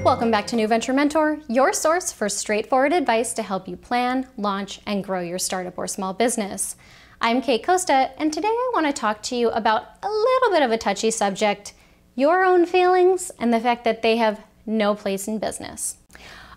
Welcome back to New Venture Mentor, your source for straightforward advice to help you plan, launch, and grow your startup or small business. I'm Kate Costa, and today I want to talk to you about a little bit of a touchy subject, your own feelings and the fact that they have no place in business.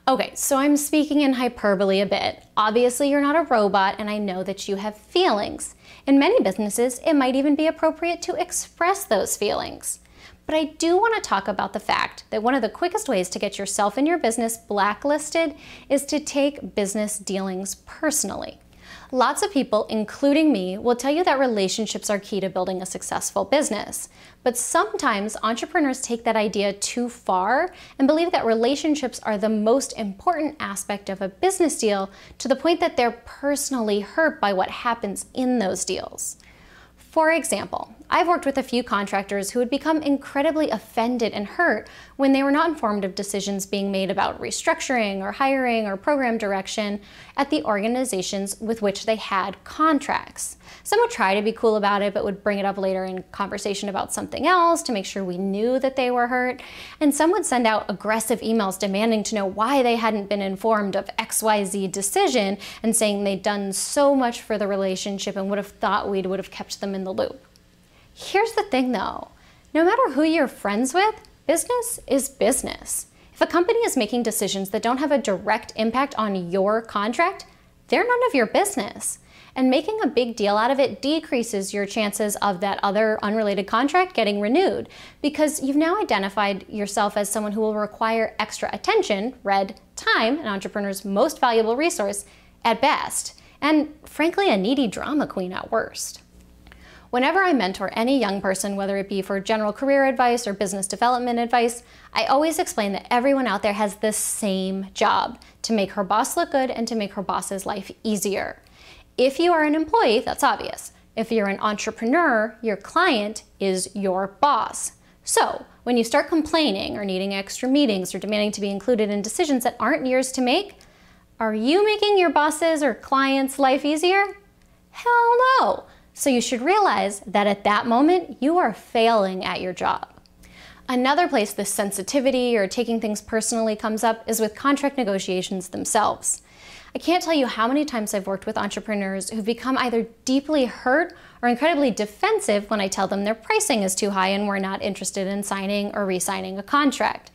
Okay, so I'm speaking in hyperbole a bit. Obviously, you're not a robot, and I know that you have feelings. In many businesses, it might even be appropriate to express those feelings. But I do want to talk about the fact that one of the quickest ways to get yourself and your business blacklisted is to take business dealings personally. Lots of people, including me, will tell you that relationships are key to building a successful business. But sometimes entrepreneurs take that idea too far and believe that relationships are the most important aspect of a business deal to the point that they're personally hurt by what happens in those deals. For example, I've worked with a few contractors who had become incredibly offended and hurt when they were not informed of decisions being made about restructuring or hiring or program direction at the organizations with which they had contracts. Some would try to be cool about it, but would bring it up later in conversation about something else to make sure we knew that they were hurt. And some would send out aggressive emails demanding to know why they hadn't been informed of XYZ decision and saying they'd done so much for the relationship and would have thought we would have kept them in the loop. Here's the thing though, no matter who you're friends with, business is business. If a company is making decisions that don't have a direct impact on your contract, they're none of your business. And making a big deal out of it decreases your chances of that other unrelated contract getting renewed because you've now identified yourself as someone who will require extra attention, read time, an entrepreneur's most valuable resource, at best, and frankly, a needy drama queen at worst. Whenever I mentor any young person, whether it be for general career advice or business development advice, I always explain that everyone out there has the same job, to make her boss look good and to make her boss's life easier. If you are an employee, that's obvious. If you're an entrepreneur, your client is your boss. So when you start complaining or needing extra meetings or demanding to be included in decisions that aren't yours to make, are you making your boss's or client's life easier? Hell no. So you should realize that at that moment, you are failing at your job. Another place this sensitivity or taking things personally comes up is with contract negotiations themselves. I can't tell you how many times I've worked with entrepreneurs who've become either deeply hurt or incredibly defensive when I tell them their pricing is too high and we're not interested in signing or re-signing a contract.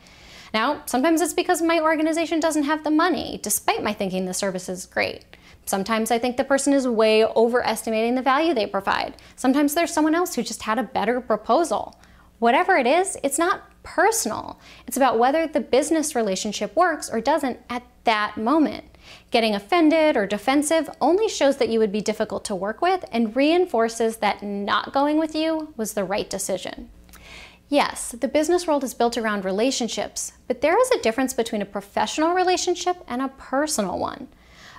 Now, sometimes it's because my organization doesn't have the money, despite my thinking the service is great. Sometimes I think the person is way overestimating the value they provide. Sometimes there's someone else who just had a better proposal. Whatever it is, it's not personal. It's about whether the business relationship works or doesn't at that moment. Getting offended or defensive only shows that you would be difficult to work with and reinforces that not going with you was the right decision. Yes, the business world is built around relationships, but there is a difference between a professional relationship and a personal one.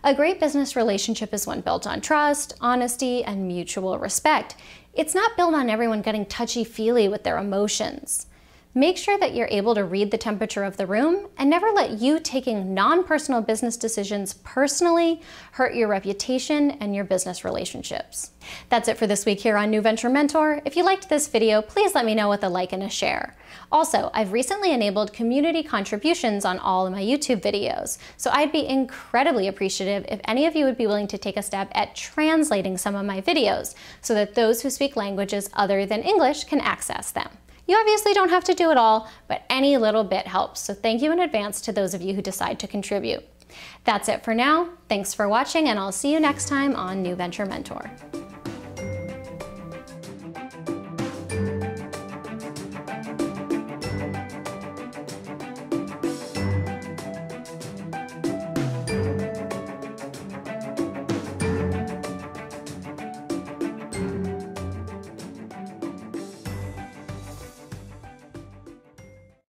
A great business relationship is one built on trust, honesty, and mutual respect. It's not built on everyone getting touchy-feely with their emotions. Make sure that you're able to read the temperature of the room and never let you taking non-personal business decisions personally hurt your reputation and your business relationships. That's it for this week here on New Venture Mentor. If you liked this video, please let me know with a like and a share. Also, I've recently enabled community contributions on all of my YouTube videos, so I'd be incredibly appreciative if any of you would be willing to take a stab at translating some of my videos so that those who speak languages other than English can access them. You obviously don't have to do it all, but any little bit helps, so thank you in advance to those of you who decide to contribute. That's it for now. Thanks for watching, and I'll see you next time on New Venture Mentor.